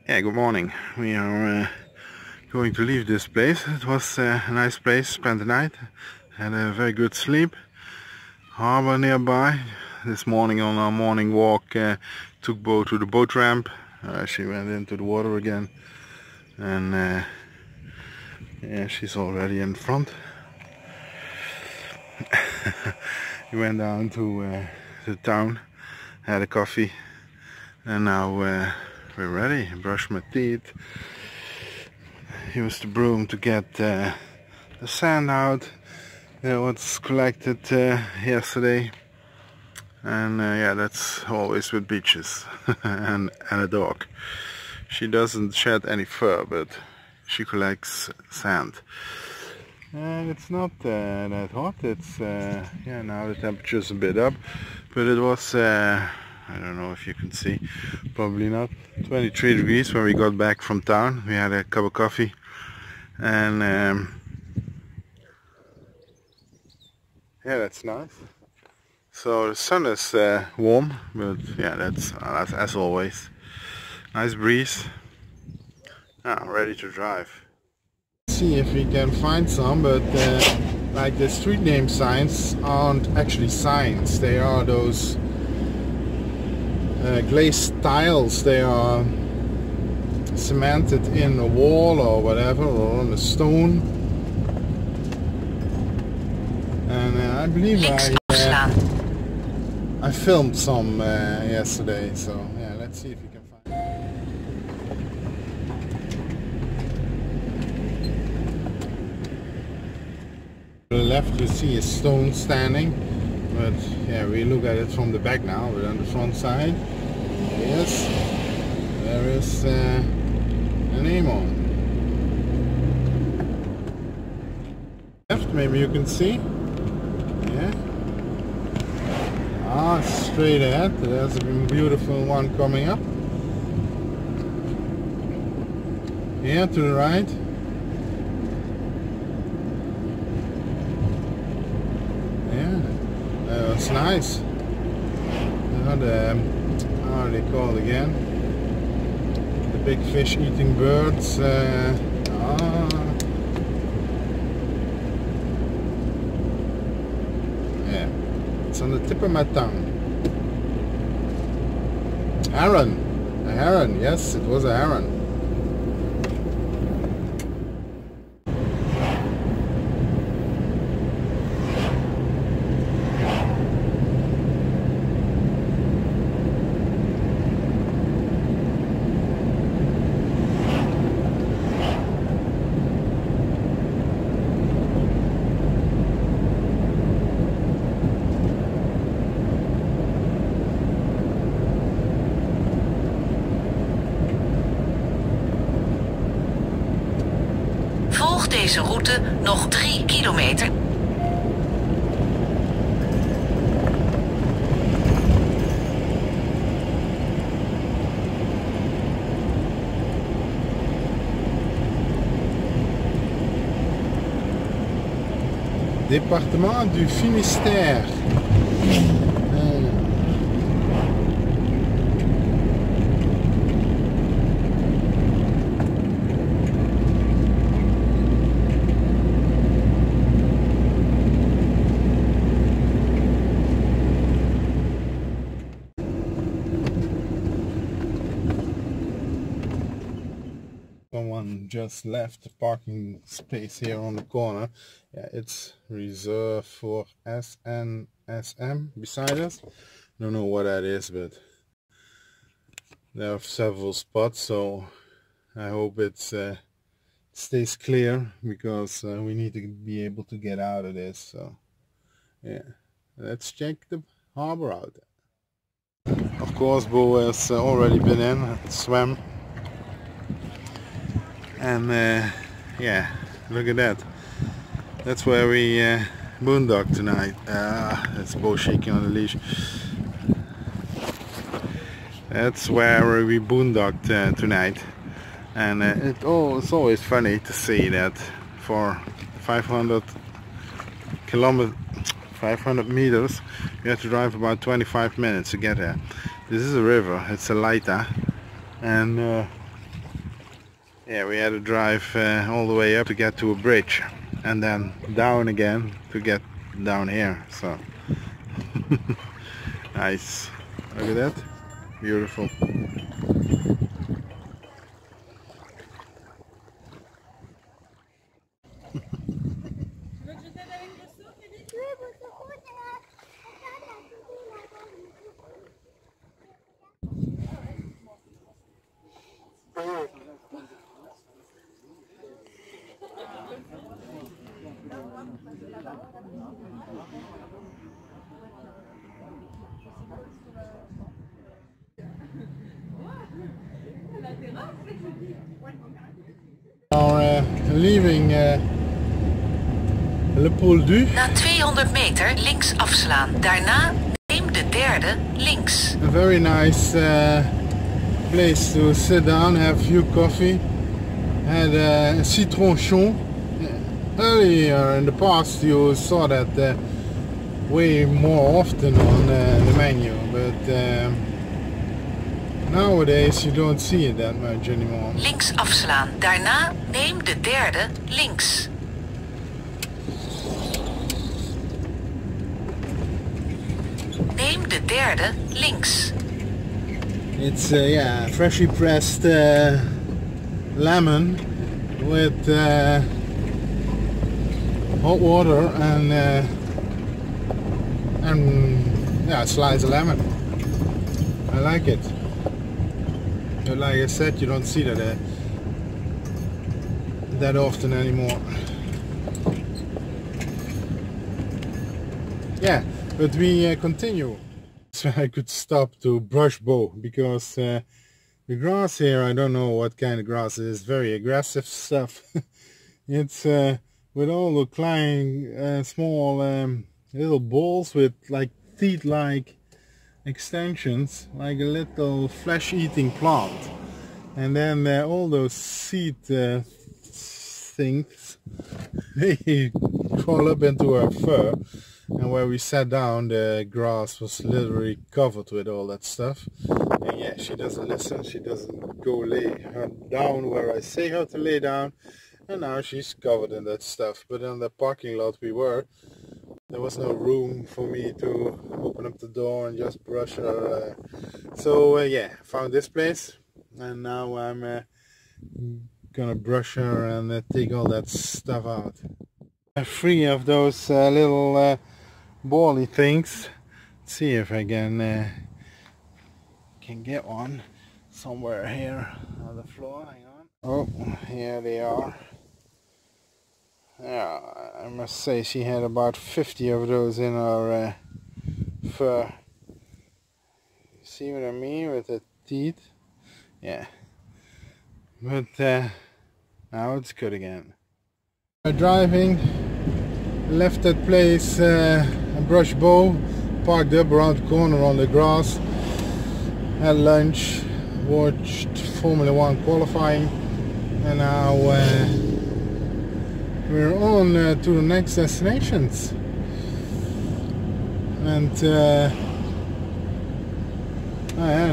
Yeah, good morning. We are going to leave this place. It was a nice place, spent the night, had a very good sleep. Harbor nearby. This morning on our morning walk, took Bo to the boat ramp. She went into the water again, and yeah, she's already in front. We went down to the town, had a coffee, and now we're ready. Brush my teeth, use the broom to get the sand out, what's collected yesterday. And yeah, that's always with beaches and a dog. She doesn't shed any fur, but she collects sand. And it's not that hot. It's yeah, now the temperature's a bit up, but it was I don't know if you can see, probably not, 23 degrees when we got back from town. We had a cup of coffee, and yeah, that's nice. So the sun is warm, but yeah, that's as always. Nice breeze. I'm ready to drive. See if we can find some, but like the street name signs aren't actually signs. They are those glazed tiles. They are cemented in a wall or whatever, or on a stone. And I believe I filmed some yesterday, so yeah, let's see if we can find. To the left we see a stone standing, but yeah, we look at it from the back now, but on the front side, yes, there is a name on. Left, maybe you can see. Yeah. Ah, straight ahead, there's a beautiful one coming up. Here to the right. Yeah, that was nice. How are they called again? The big fish eating birds. Yeah. It's on the tip of my tongue. Heron. A heron. Yes, it was a heron. Volg deze route nog 3 kilometer. Département du Finistère. Someone just left the parking space here on the corner. Yeah, it's reserved for SNSM beside us. Don't know what that is, but there are several spots, so I hope it stays clear, because we need to be able to get out of this. So yeah, let's check the harbor out. Of course, Bo has already been in, swam. And yeah, look at that. That's where we boondock tonight. That's Bo shaking on the leash. That's where we boondocked tonight. And it's always funny to see that for 500 meters you have to drive about 25 minutes to get there. This is a river, it's a Leita, and Yeah, we had to drive all the way up to get to a bridge and then down again to get down here, so nice. Look at that, beautiful. Are leaving Le Pôle du. Na 200 meter links afslaan. Daarna neem de derde links. A very nice place to sit down, have a few coffee. Had a citron chaud. Earlier in the past you saw that way more often on the menu, but nowadays you don't see it that much anymore. Links afslaan. Daarna neem de derde links. Neem de derde links. It's yeah, freshly pressed lemon with hot water and yeah, a slice of lemon. I like it. But like I said, you don't see that that often anymore. Yeah, but we continue. So I could stop to brush bow because the grass here, I don't know what kind of grass it is, very aggressive stuff. It's with all the klein small little balls with like teeth-like extensions, like a little flesh-eating plant. And then all those seed things, they crawl up into her fur. And where we sat down, the grass was literally covered with all that stuff. And yeah, she doesn't listen. She doesn't go lay her down where I say her to lay down. And now she's covered in that stuff. But in the parking lot we were, there was no room for me to open up the door and just brush her. So yeah, found this place. And now I'm gonna brush her and take all that stuff out. Free of those little bally things. Let's see if I can get one somewhere here on the floor. Hang on. Oh, here they are. Yeah, I must say she had about 50 of those in her fur. See what I mean with the teeth? Yeah. But now it's good again. Driving, left that place, brush bow, parked up around the corner on the grass, had lunch, watched Formula 1 qualifying, and now we're on to the next destinations. And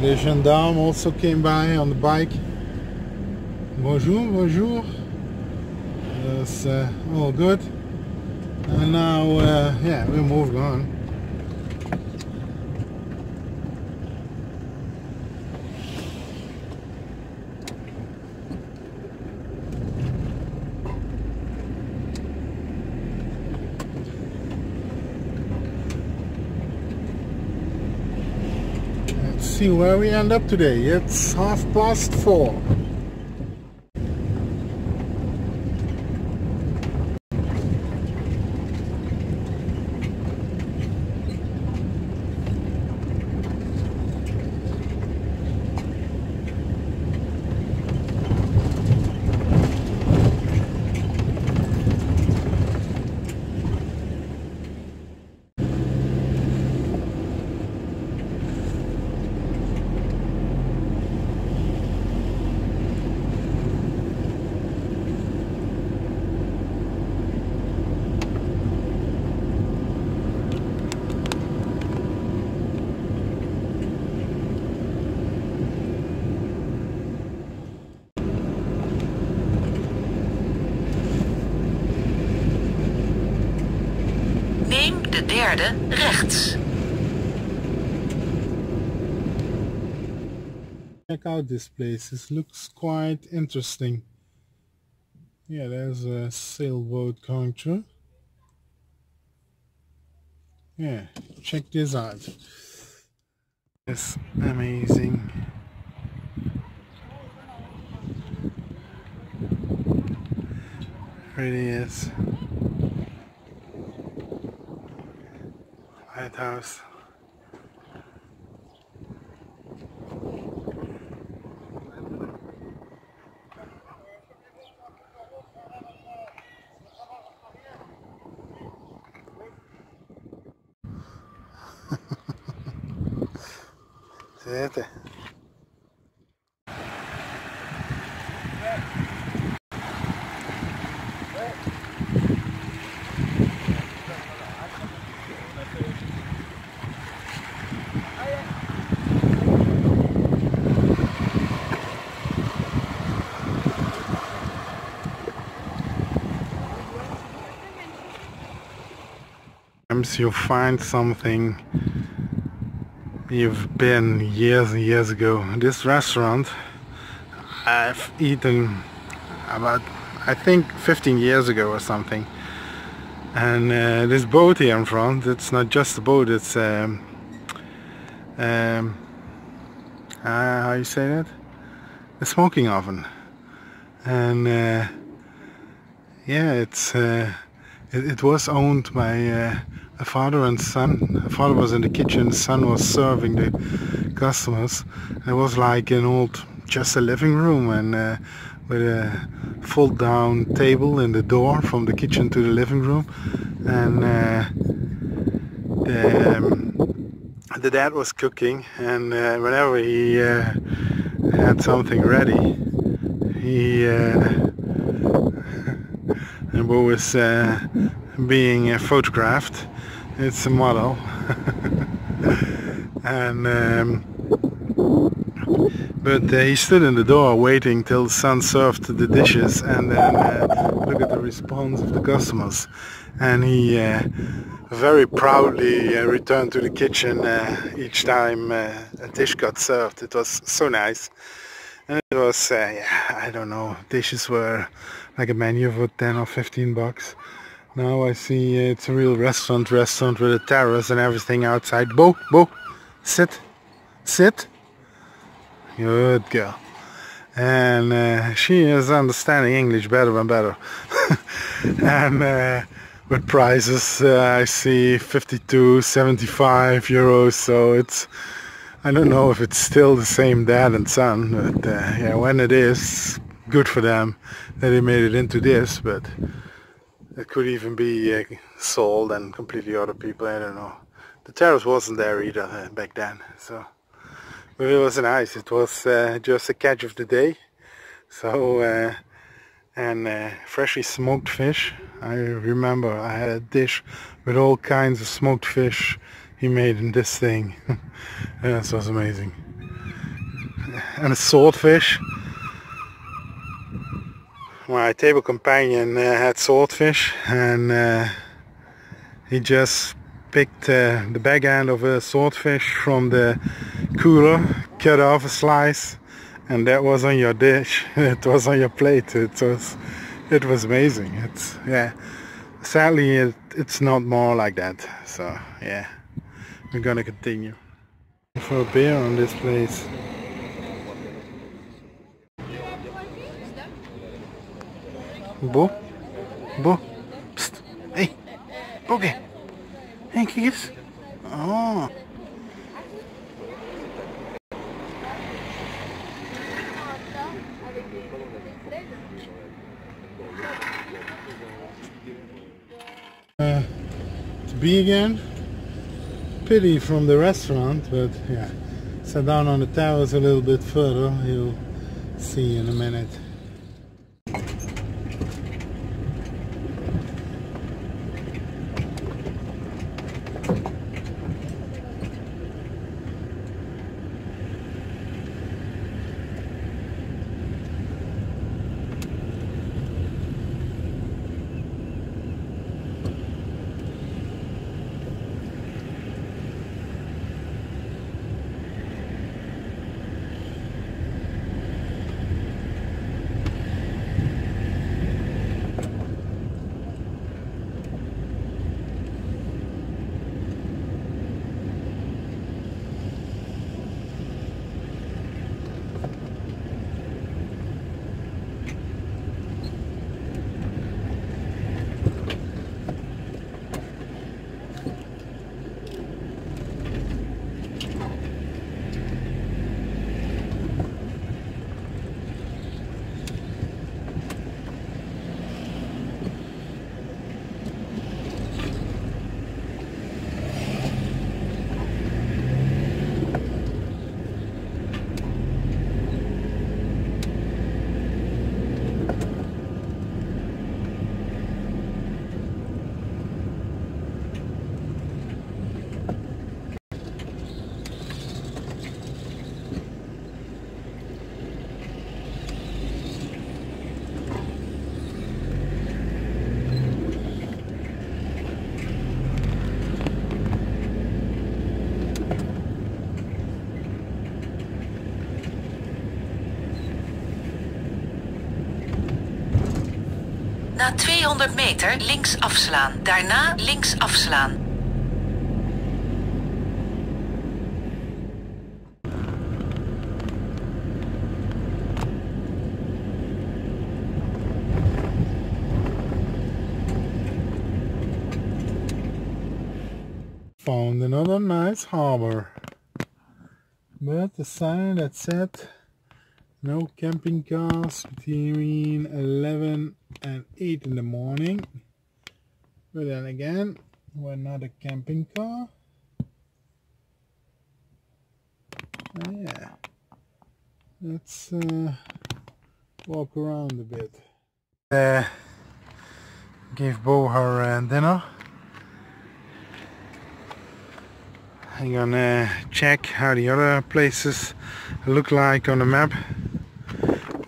the gendarme also came by on the bike. Bonjour, bonjour. That's all good. And now, yeah, we're moving on. Let's see where we end up today. It's 4:30. derde rechts. Check out this place. This looks quite interesting. Yeah, there's a sailboat going through. Yeah, check this out. It's amazing. It really is. Lighthouse. Vedete? Sometimes you'll find something you've been years and years ago. This restaurant I've eaten about, I think, 15 years ago or something. And this boat here in front, it's not just a boat, it's how you say that? A smoking oven. And yeah, it was owned by a father and son. The father was in the kitchen, the son was serving the customers. And it was like an old, just a living room, and with a fold down table in the door from the kitchen to the living room. And the dad was cooking, and whenever he had something ready, he and Bo was being photographed. It's a model. And but he stood in the door waiting till the son served the dishes, and then look at the response of the customers. And he very proudly returned to the kitchen each time a dish got served. It was so nice. And it was, yeah, I don't know, dishes were like a menu for 10 or 15 bucks. Now I see it's a real restaurant with a terrace and everything outside. Bo, sit. Good girl. And she is understanding English better and better. And with prices, I see 52, 75 euros. So it's, I don't know if it's still the same dad and son, but yeah, when it is, good for them that they made it into this. But it could even be sold and completely other people, I don't know. The terrace wasn't there either back then, so. But it was nice. It was just a catch of the day. So and freshly smoked fish. I remember I had a dish with all kinds of smoked fish he made in this thing. This was amazing. And a swordfish. My table companion had swordfish, and he just picked the back end of a swordfish from the cooler, cut off a slice, and that was on your dish. It was on your plate. It was amazing. It's, yeah, sadly it's not more like that. So yeah, we're gonna continue. For a beer on this place. Bo, psst, hey, Boge, hey, kijk eens. Oh. To be again, pity from the restaurant, but yeah, sat down on the terrace a little bit further. You'll see in a minute. Na 200 meter links afslaan. Daarna links afslaan. Found another nice harbor, but the sign that said no camping cars between 11 and 8 in the morning. But then again, we're not a camping car. Yeah, let's walk around a bit. Give Bo her dinner. I'm gonna check how the other places look like on the map.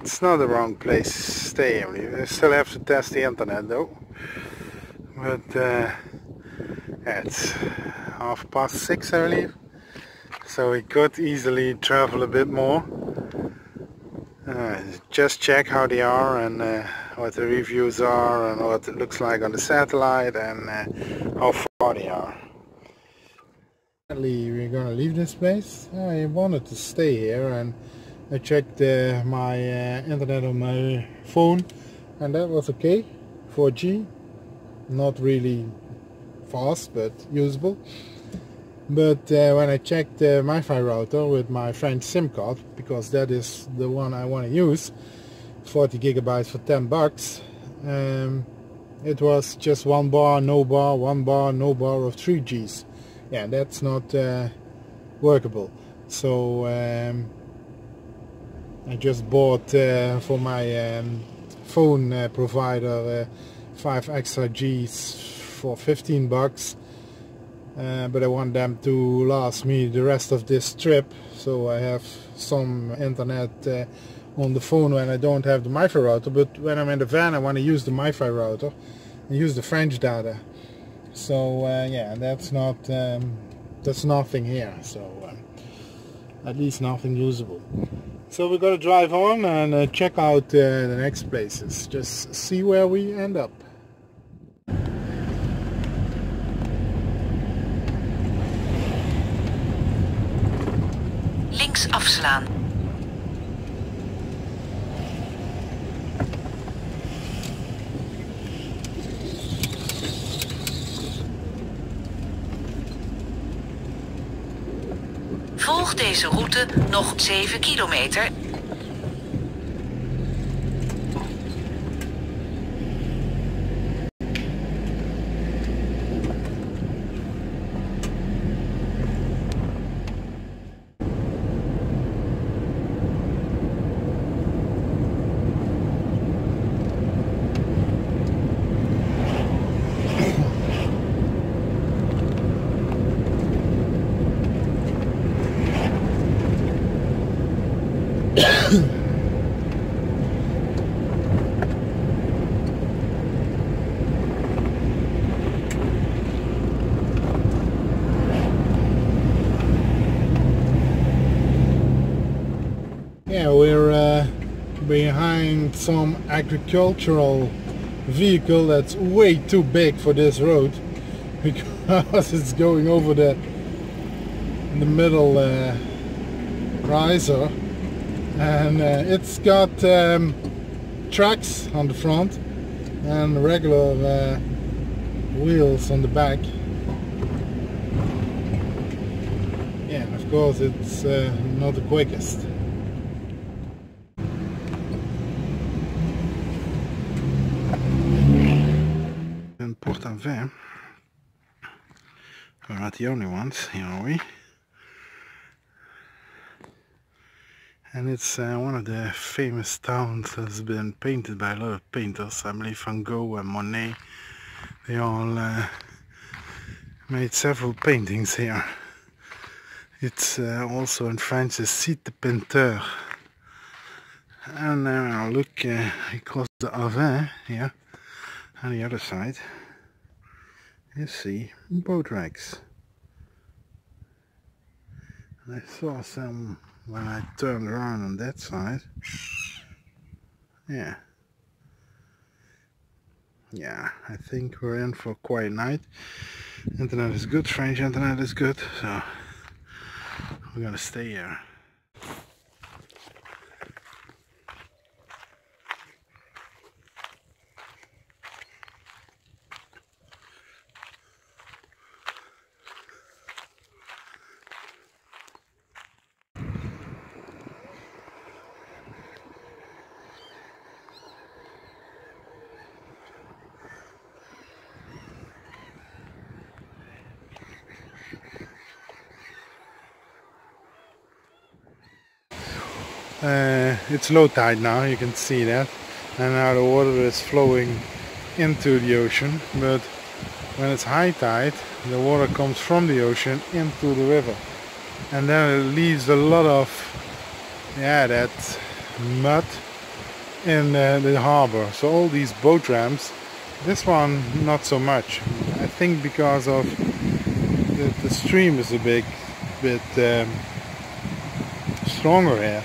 It's not the wrong place to stay. I still have to test the internet though. But yeah, it's 6:30 I believe. So we could easily travel a bit more. Just check how they are and what the reviews are and what it looks like on the satellite and how far they are. We're gonna leave this place. I wanted to stay here and I checked my internet on my phone and that was okay. 4G, not really fast but usable. But when I checked the MiFi router with my French SIM card, because that is the one I want to use, 40 gigabytes for $10, it was just 1 bar, no bar, 1 bar, no bar of 3Gs. Yeah, that's not workable. So I just bought for my phone provider 5 extra Gs for $15. But I want them to last me the rest of this trip, so I have some internet on the phone when I don't have the MiFi router. But when I'm in the van, I want to use the MiFi router and use the French data. So yeah, that's nothing here. So at least nothing usable. So we're gonna drive on and check out the next places. Just see where we end up. Links afslaan. Volg deze route nog 7 kilometer. Yeah, we're behind some agricultural vehicle that's way too big for this road because it's going over the middle riser, and it's got tracks on the front and regular wheels on the back. Yeah, and of course it's not the quickest. In Port-Aven, we're not the only ones here, are we? And it's one of the famous towns that's been painted by a lot of painters. I believe Van Gogh and Monet, they all made several paintings here. It's also in French a site de peinture. And now look across the Aven here, on the other side, you see boat wrecks. And I saw some when I turned around on that side. Yeah. yeah, I think we're in for a quiet night. Internet is good, French internet is good, so we're gonna stay here. It's low tide now, you can see that, and now the water is flowing into the ocean, but when it's high tide the water comes from the ocean into the river, and then it leaves a lot of that mud in the harbor. So all these boat ramps, this one not so much, I think because of the stream is a bit stronger here.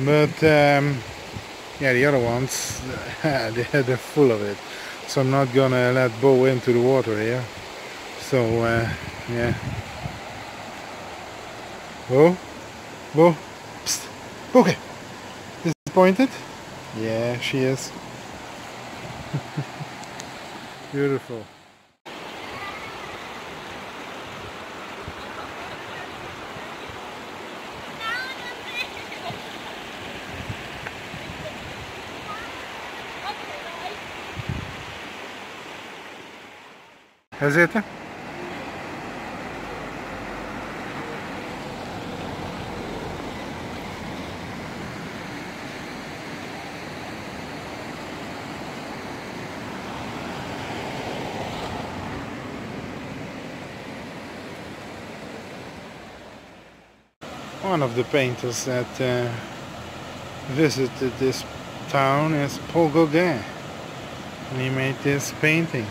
But yeah, the other ones they're full of it, so I'm not gonna let Bo into the water here. So yeah. Bo, psst. Okay, disappointed? Yeah, she is. Beautiful. Ga zitten. One of the painters that visited this town is Paul Gauguin, and he made this painting.